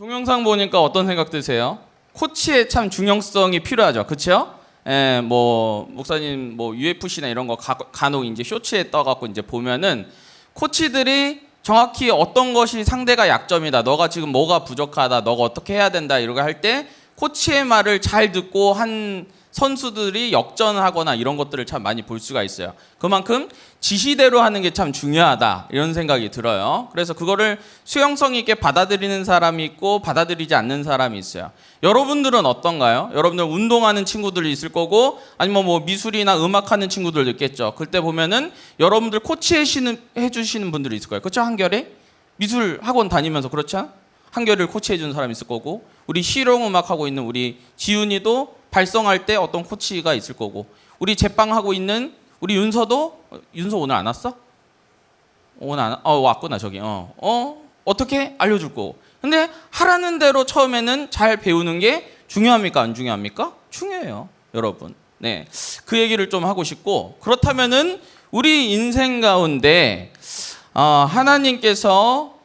동영상 보니까 어떤 생각 드세요? 코치의 참 중요성이 필요하죠. 그렇죠? 뭐 목사님 뭐 UFC나 이런 거 간혹 이제 쇼츠에 떠갖고 이제 보면은 코치들이 정확히 어떤 것이 상대가 약점이다. 너가 지금 뭐가 부족하다. 너가 어떻게 해야 된다. 이러고 할 때 코치의 말을 잘 듣고 한 선수들이 역전하거나 이런 것들을 참 많이 볼 수가 있어요. 그만큼 지시대로 하는 게 참 중요하다 이런 생각이 들어요. 그래서 그거를 수용성 있게 받아들이는 사람이 있고 받아들이지 않는 사람이 있어요. 여러분들은 어떤가요? 여러분들 운동하는 친구들이 있을 거고 아니면 뭐 미술이나 음악하는 친구들도 있겠죠. 그때 보면은 여러분들 코치해주시는 분들이 있을 거예요. 그렇죠? 한결에 미술 학원 다니면서 그렇죠? 한결을 코치해주는 사람이 있을 거고 우리 실용음악하고 있는 우리 지훈이도 발성할 때 어떤 코치가 있을 거고 우리 제빵하고 있는 우리 윤서 오늘 안 왔어? 오늘 안 왔구나 저기 어떻게 알려줄 거고 근데 하라는 대로 처음에는 잘 배우는 게 중요합니까 안 중요합니까? 중요해요 여러분. 네, 그 얘기를 좀 하고 싶고 그렇다면은 우리 인생 가운데 하나님께서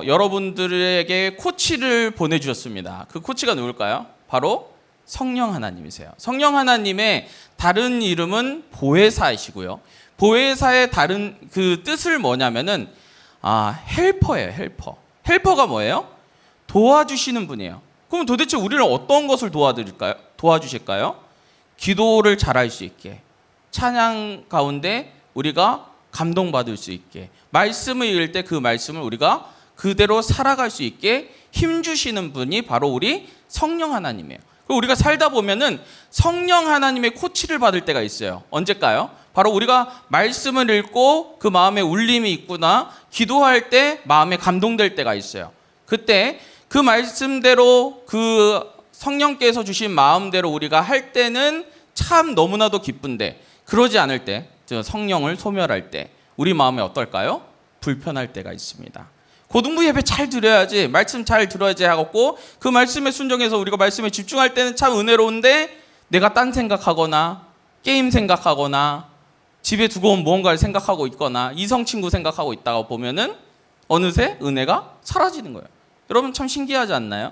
여러분들에게 코치를 보내주셨습니다. 그 코치가 누굴까요? 바로 성령 하나님이세요. 성령 하나님의 다른 이름은 보혜사이시고요. 보혜사의 다른 그 뜻을 뭐냐면은 헬퍼예요. 헬퍼가 뭐예요? 도와주시는 분이에요. 그럼 도대체 우리를 어떤 것을 도와주실까요? 기도를 잘할 수 있게, 찬양 가운데 우리가 감동받을 수 있게, 말씀을 읽을 때 그 말씀을 우리가 그대로 살아갈 수 있게 힘주시는 분이 바로 우리 성령 하나님이에요. 우리가 살다 보면은 성령 하나님의 코치를 받을 때가 있어요. 언제일까요? 바로 우리가 말씀을 읽고 그 마음에 울림이 있구나 기도할 때 마음에 감동될 때가 있어요. 그때 그 말씀대로 그 성령께서 주신 마음대로 우리가 할 때는 참 너무나도 기쁜데 그러지 않을 때, 성령을 소멸할 때 우리 마음에 어떨까요? 불편할 때가 있습니다. 고등부 예배 잘 드려야지, 말씀 잘 들어야지 하고 그 말씀에 순종해서 우리가 말씀에 집중할 때는 참 은혜로운데 내가 딴 생각하거나 게임 생각하거나 집에 두고 온 무언가를 생각하고 있거나 이성 친구 생각하고 있다가 보면은 어느새 은혜가 사라지는 거예요. 여러분 참 신기하지 않나요?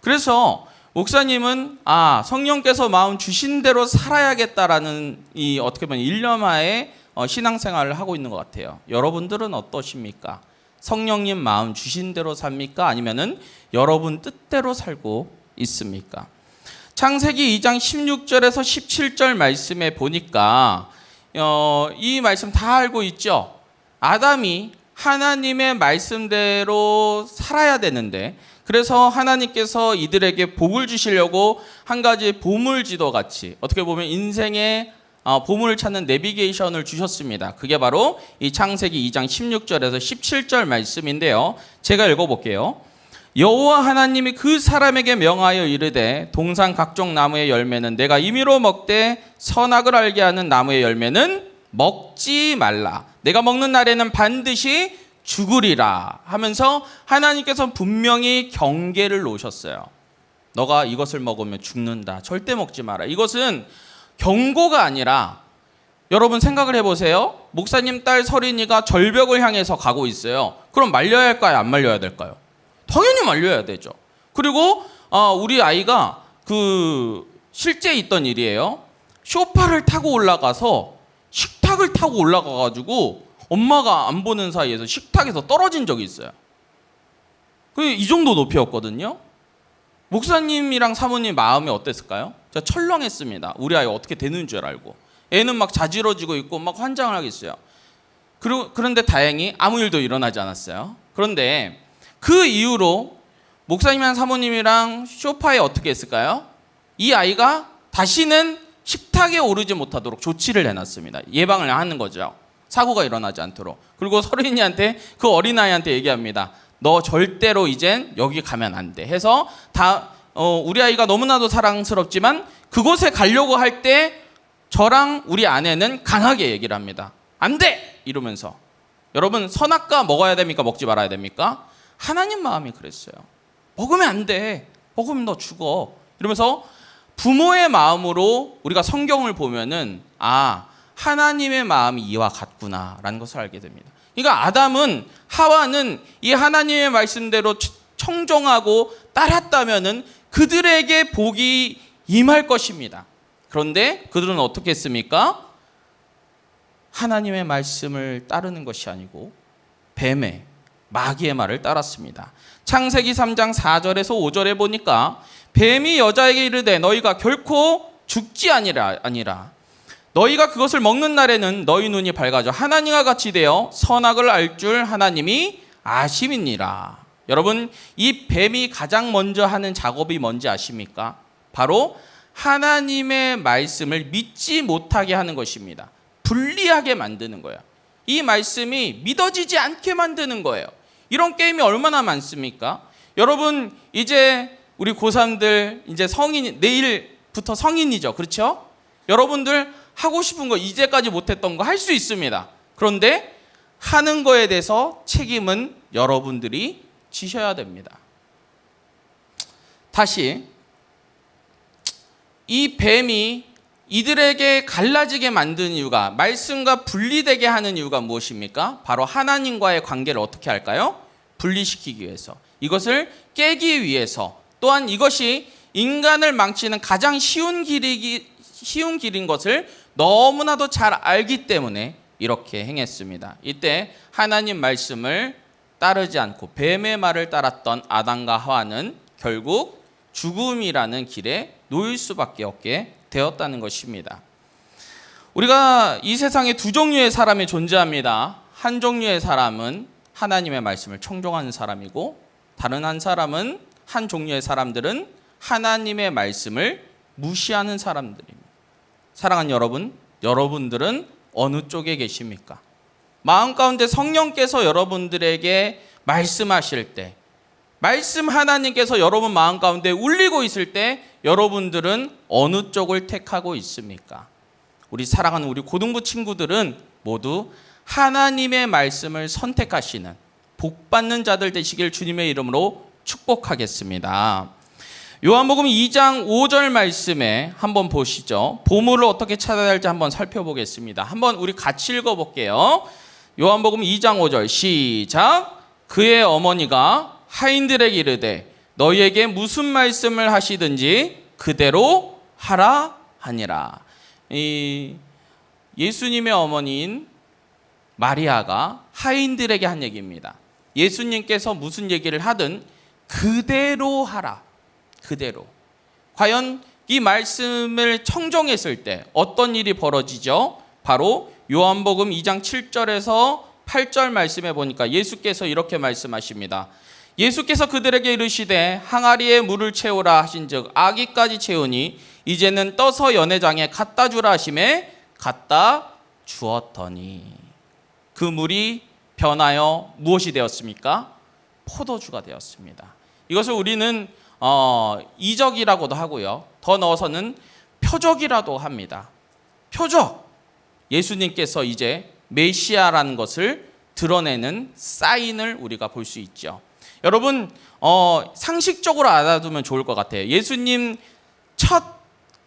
그래서 목사님은 성령께서 마음 주신 대로 살아야겠다라는 이 어떻게 보면 일념하에 신앙생활을 하고 있는 것 같아요. 여러분들은 어떠십니까? 성령님 마음 주신 대로 삽니까? 아니면은 여러분 뜻대로 살고 있습니까? 창세기 2장 16절에서 17절 말씀에 보니까 이 말씀 다 알고 있죠? 아담이 하나님의 말씀대로 살아야 되는데 그래서 하나님께서 이들에게 복을 주시려고 한 가지 보물지도 같이 어떻게 보면 인생의 보물을 찾는 내비게이션을 주셨습니다. 그게 바로 이 창세기 2장 16절에서 17절 말씀인데요. 제가 읽어볼게요. 여호와 하나님이 그 사람에게 명하여 이르되 동산 각종 나무의 열매는 내가 임의로 먹되 선악을 알게 하는 나무의 열매는 먹지 말라. 내가 먹는 날에는 반드시 죽으리라 하면서 하나님께서 분명히 경계를 놓으셨어요. 너가 이것을 먹으면 죽는다. 절대 먹지 마라. 이것은 경고가 아니라 여러분 생각을 해보세요. 목사님 딸 서린이가 절벽을 향해서 가고 있어요. 그럼 말려야 할까요? 안 말려야 될까요? 당연히 말려야 되죠. 그리고 우리 아이가 실제 있던 일이에요. 쇼파를 타고 올라가서 식탁을 타고 올라가가지고 엄마가 안 보는 사이에서 식탁에서 떨어진 적이 있어요. 이 정도 높이였거든요. 목사님이랑 사모님 마음이 어땠을까요? 제가 철렁했습니다. 우리 아이 어떻게 되는 줄 알고. 애는 막 자지러지고 있고 막 환장을 하겠어요. 그런데 다행히 아무 일도 일어나지 않았어요. 그런데 그 이후로 목사님이랑 사모님이랑 소파에 어떻게 했을까요? 이 아이가 다시는 식탁에 오르지 못하도록 조치를 해놨습니다. 예방을 하는 거죠. 사고가 일어나지 않도록. 그리고 서린이한테 그 어린아이한테 얘기합니다. 너 절대로 이젠 여기 가면 안 돼 해서 우리 아이가 너무나도 사랑스럽지만 그곳에 가려고 할 때 저랑 우리 아내는 강하게 얘기를 합니다. 안 돼! 이러면서. 여러분 선악과 먹어야 됩니까? 먹지 말아야 됩니까? 하나님 마음이 그랬어요. 먹으면 안 돼. 먹으면 너 죽어. 이러면서 부모의 마음으로 우리가 성경을 보면은 하나님의 마음이 이와 같구나라는 것을 알게 됩니다. 그러니까 아담은 하와는 이 하나님의 말씀대로 청종하고 따랐다면은 그들에게 복이 임할 것입니다. 그런데 그들은 어떻게 했습니까? 하나님의 말씀을 따르는 것이 아니고 뱀의, 마귀의 말을 따랐습니다. 창세기 3장 4절에서 5절에 보니까 뱀이 여자에게 이르되 너희가 결코 죽지 아니라 너희가 그것을 먹는 날에는 너희 눈이 밝아져 하나님과 같이 되어 선악을 알 줄 하나님이 아심이니라. 여러분, 이 뱀이 가장 먼저 하는 작업이 뭔지 아십니까? 바로 하나님의 말씀을 믿지 못하게 하는 것입니다. 불리하게 만드는 거예요. 이 말씀이 믿어지지 않게 만드는 거예요. 이런 게임이 얼마나 많습니까? 여러분, 이제 우리 고3들 이제 성인, 내일부터 성인이죠. 그렇죠? 여러분들 하고 싶은 거, 이제까지 못했던 거 할 수 있습니다. 그런데 하는 거에 대해서 책임은 여러분들이 지셔야 됩니다. 다시, 이 뱀이 이들에게 갈라지게 만드는 이유가, 말씀과 분리되게 하는 이유가 무엇입니까? 바로 하나님과의 관계를 어떻게 할까요? 분리시키기 위해서, 이것을 깨기 위해서, 또한 이것이 인간을 망치는 가장 쉬운 길인 것을 너무나도 잘 알기 때문에 이렇게 행했습니다. 이때 하나님 말씀을 따르지 않고 뱀의 말을 따랐던 아담과 하와는 결국 죽음이라는 길에 놓일 수밖에 없게 되었다는 것입니다. 우리가 이 세상에 두 종류의 사람이 존재합니다. 한 종류의 사람은 하나님의 말씀을 청종하는 사람이고, 다른 한 종류의 사람들은 하나님의 말씀을 무시하는 사람들입니다. 사랑하는 여러분, 여러분들은 어느 쪽에 계십니까? 마음 가운데 성령께서 여러분들에게 말씀하실 때, 말씀 하나님께서 여러분 마음 가운데 울리고 있을 때 여러분들은 어느 쪽을 택하고 있습니까? 우리 사랑하는 우리 고등부 친구들은 모두 하나님의 말씀을 선택하시는 복받는 자들 되시길 주님의 이름으로 축복하겠습니다. 요한복음 2장 5절 말씀에 한번 보시죠. 보물을 어떻게 찾아야 할지 한번 살펴보겠습니다. 한번 우리 같이 읽어볼게요. 요한복음 2장 5절 시작. 그의 어머니가 하인들에게 이르되 너희에게 무슨 말씀을 하시든지 그대로 하라 하니라. 이 예수님의 어머니인 마리아가 하인들에게 한 얘기입니다. 예수님께서 무슨 얘기를 하든 그대로 하라. 그대로. 과연 이 말씀을 청종했을 때 어떤 일이 벌어지죠? 바로 요한복음 2장 7절에서 8절 말씀에 보니까 예수께서 이렇게 말씀하십니다. 예수께서 그들에게 이르시되 항아리에 물을 채우라 하신즉 아기까지 채우니 이제는 떠서 연회장에 갖다 주라 하심에 갖다 주었더니 그 물이 변하여 무엇이 되었습니까? 포도주가 되었습니다. 이것을 우리는 이적이라고도 하고요. 더 넣어서는 표적이라도 합니다. 표적. 예수님께서 이제 메시아라는 것을 드러내는 사인을 우리가 볼 수 있죠. 여러분, 상식적으로 알아두면 좋을 것 같아요. 예수님 첫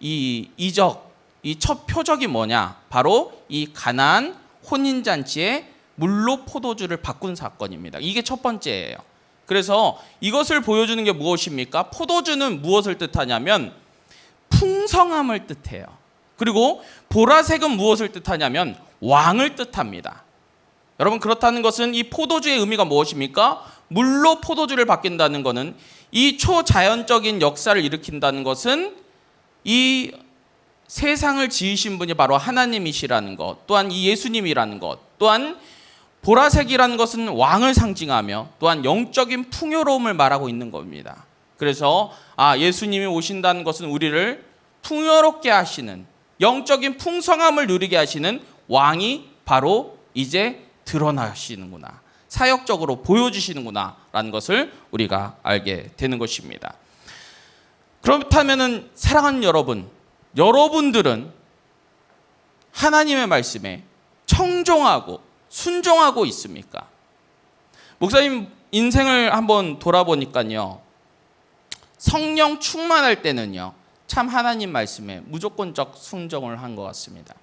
이적, 이 첫 표적이 뭐냐? 바로 이 가나안 혼인잔치에 물로 포도주를 바꾼 사건입니다. 이게 첫 번째예요. 그래서 이것을 보여주는 게 무엇입니까? 포도주는 무엇을 뜻하냐면 풍성함을 뜻해요. 그리고 보라색은 무엇을 뜻하냐면 왕을 뜻합니다. 여러분, 그렇다는 것은 이 포도주의 의미가 무엇입니까? 물로 포도주를 바뀐다는 것은, 이 초자연적인 역사를 일으킨다는 것은 이 세상을 지으신 분이 바로 하나님이시라는 것, 또한 이 예수님이라는 것, 또한 보라색이라는 것은 왕을 상징하며 또한 영적인 풍요로움을 말하고 있는 겁니다. 그래서 예수님이 오신다는 것은 우리를 풍요롭게 하시는, 영적인 풍성함을 누리게 하시는 왕이 바로 이제 드러나시는구나, 사역적으로 보여주시는구나 라는 것을 우리가 알게 되는 것입니다. 그렇다면 사랑하는 여러분들은 하나님의 말씀에 청종하고 순종하고 있습니까? 목사님 인생을 한번 돌아보니까요, 성령 충만할 때는요 참 하나님 말씀에 무조건적 순종을 한 것 같습니다.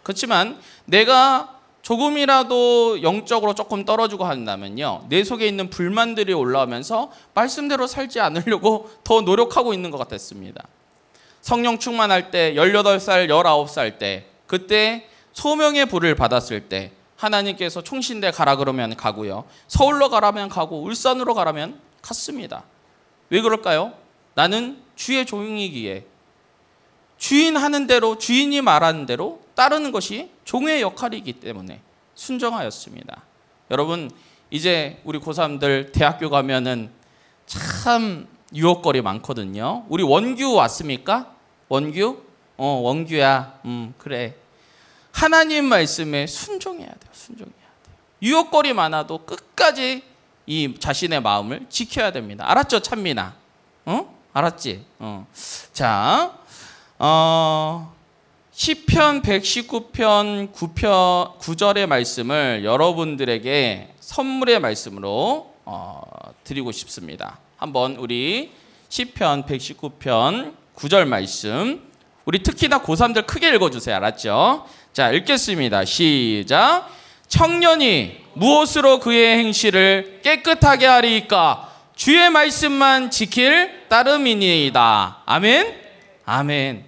그렇지만 내가 조금이라도 영적으로 조금 떨어지고 한다면요, 내 속에 있는 불만들이 올라오면서 말씀대로 살지 않으려고 더 노력하고 있는 것 같았습니다. 성령 충만할 때 18살, 19살 때, 그때 소명의 불을 받았을 때 하나님께서 총신대 가라 그러면 가고요, 서울로 가라면 가고 울산으로 가라면 갔습니다. 왜 그럴까요? 나는 주의 종이기에 주인 하는 대로, 주인이 말하는 대로 따르는 것이 종의 역할이기 때문에 순종하였습니다. 여러분, 이제 우리 고3들 대학교 가면은 참 유혹거리 많거든요. 우리 원규 왔습니까? 원규? 원규야. 그래. 하나님 말씀에 순종해야 돼요. 순종해야 돼요. 유혹거리 많아도 끝까지 이 자신의 마음을 지켜야 됩니다. 알았죠, 찬민아? 알았지? 자, 시편 119편 9절의 말씀을 여러분들에게 선물의 말씀으로 드리고 싶습니다. 한번 우리 시편 119편 9절 말씀, 우리 특히나 고3들 크게 읽어주세요. 알았죠? 자, 읽겠습니다. 시작. 청년이 무엇으로 그의 행실을 깨끗하게 하리이까? 주의 말씀만 지킬 따름이니이다. 아멘? 아멘.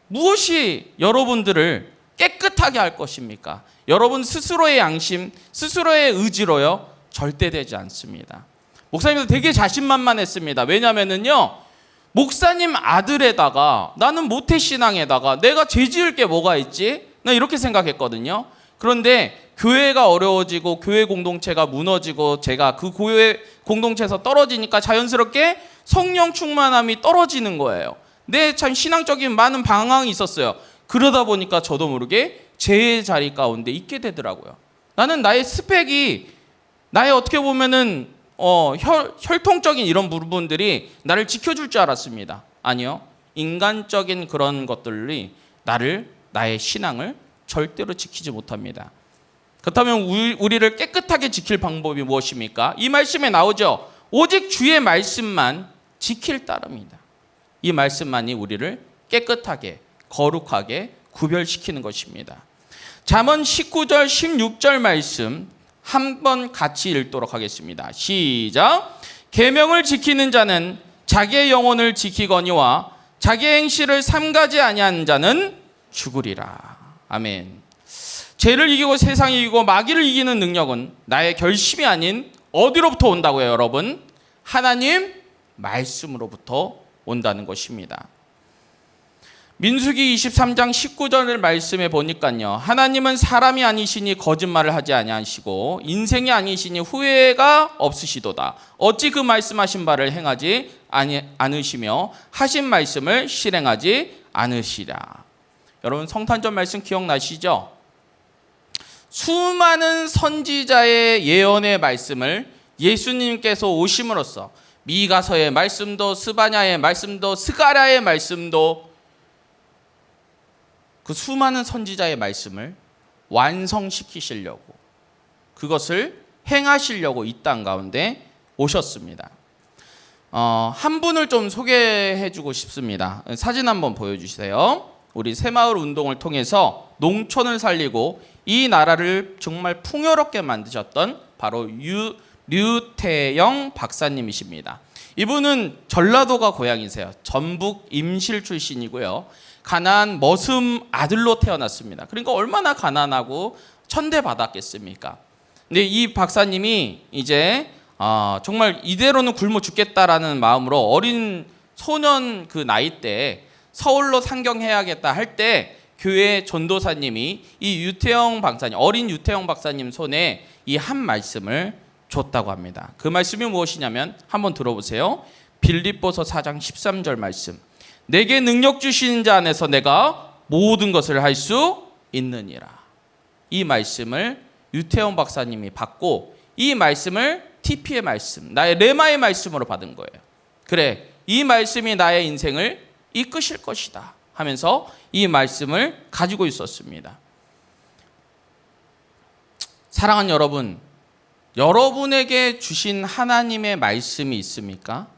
무엇이 여러분들을 깨끗하게 할 것입니까? 여러분 스스로의 양심, 스스로의 의지로요, 절대 되지 않습니다. 목사님도 되게 자신만만했습니다. 왜냐면은요, 목사님 아들에다가, 나는 모태신앙에다가 내가 죄지을 게 뭐가 있지? 나 이렇게 생각했거든요. 그런데 교회가 어려워지고 교회 공동체가 무너지고 제가 그 교회 공동체에서 떨어지니까 자연스럽게 성령 충만함이 떨어지는 거예요. 참 신앙적인 많은 방황이 있었어요. 그러다 보니까 저도 모르게 제 자리 가운데 있게 되더라고요. 나는 나의 스펙이, 나의 어떻게 보면은 혈통적인 이런 부분들이 나를 지켜줄 줄 알았습니다. 아니요. 인간적인 그런 것들이 나의 신앙을 절대로 지키지 못합니다. 그렇다면 우리를 깨끗하게 지킬 방법이 무엇입니까? 이 말씀에 나오죠. 오직 주의 말씀만 지킬 따름이다. 이 말씀만이 우리를 깨끗하게, 거룩하게 구별시키는 것입니다. 잠언 19절, 16절 말씀 한번 같이 읽도록 하겠습니다. 시작. 계명을 지키는 자는 자기의 영혼을 지키거니와 자기의 행실을 삼가지 아니한 자는 죽으리라. 아멘. 죄를 이기고 세상을 이기고 마귀를 이기는 능력은 나의 결심이 아닌 어디로부터 온다고요, 여러분? 하나님 말씀으로부터 온다는 것입니다. 민수기 23장 19절을 말씀해 보니까요, 하나님은 사람이 아니시니 거짓말을 하지 아니하시고 인생이 아니시니 후회가 없으시도다. 어찌 그 말씀하신 바를 행하지 않으시며 하신 말씀을 실행하지 않으시랴. 여러분, 성탄절 말씀 기억나시죠? 수많은 선지자의 예언의 말씀을 예수님께서 오심으로써 미가서의 말씀도 스바냐의 말씀도 스가랴의 말씀도 그 수많은 선지자의 말씀을 완성시키시려고, 그것을 행하시려고 이 땅 가운데 오셨습니다. 한 분을 좀 소개해주고 싶습니다. 사진 한번 보여주세요. 우리 새마을 운동을 통해서 농촌을 살리고 이 나라를 정말 풍요롭게 만드셨던 바로 류태영 박사님이십니다. 이분은 전라도가 고향이세요. 전북 임실 출신이고요. 가난한 머슴 아들로 태어났습니다. 그러니까 얼마나 가난하고 천대받았겠습니까? 근데 이 박사님이 이제 정말 이대로는 굶어 죽겠다라는 마음으로 어린 소년 그 나이 때 서울로 상경해야겠다 할 때 교회 전도사님이 이 유태영 박사님, 어린 유태영 박사님 손에 이 한 말씀을 줬다고 합니다. 그 말씀이 무엇이냐면 한번 들어보세요. 빌립보서 4장 13절 말씀. 내게 능력 주시는 자 안에서 내가 모든 것을 할 수 있느니라. 이 말씀을 유태영 박사님이 받고 이 말씀을 TP의 말씀, 나의 레마의 말씀으로 받은 거예요. 그래, 이 말씀이 나의 인생을 이끄실 것이다 하면서 이 말씀을 가지고 있었습니다. 사랑하는 여러분, 여러분에게 주신 하나님의 말씀이 있습니까?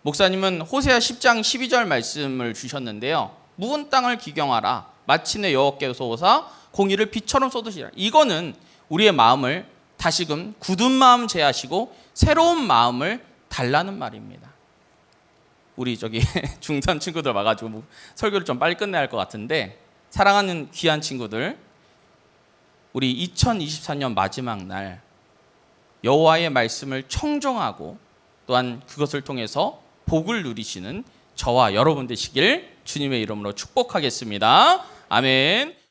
목사님은 호세아 10장 12절 말씀을 주셨는데요. 묵은 땅을 기경하라. 마침내 여호와께서 오사 공의를 빛처럼 쏟으시라. 이거는 우리의 마음을 다시금 굳은 마음 제하시고 새로운 마음을 달라는 말입니다. 우리 저기 중산 친구들 와가지고 설교를 좀 빨리 끝내야 할 것 같은데, 사랑하는 귀한 친구들, 우리 2024년 마지막 날 여호와의 말씀을 청종하고 또한 그것을 통해서 복을 누리시는 저와 여러분 되시길 주님의 이름으로 축복하겠습니다. 아멘.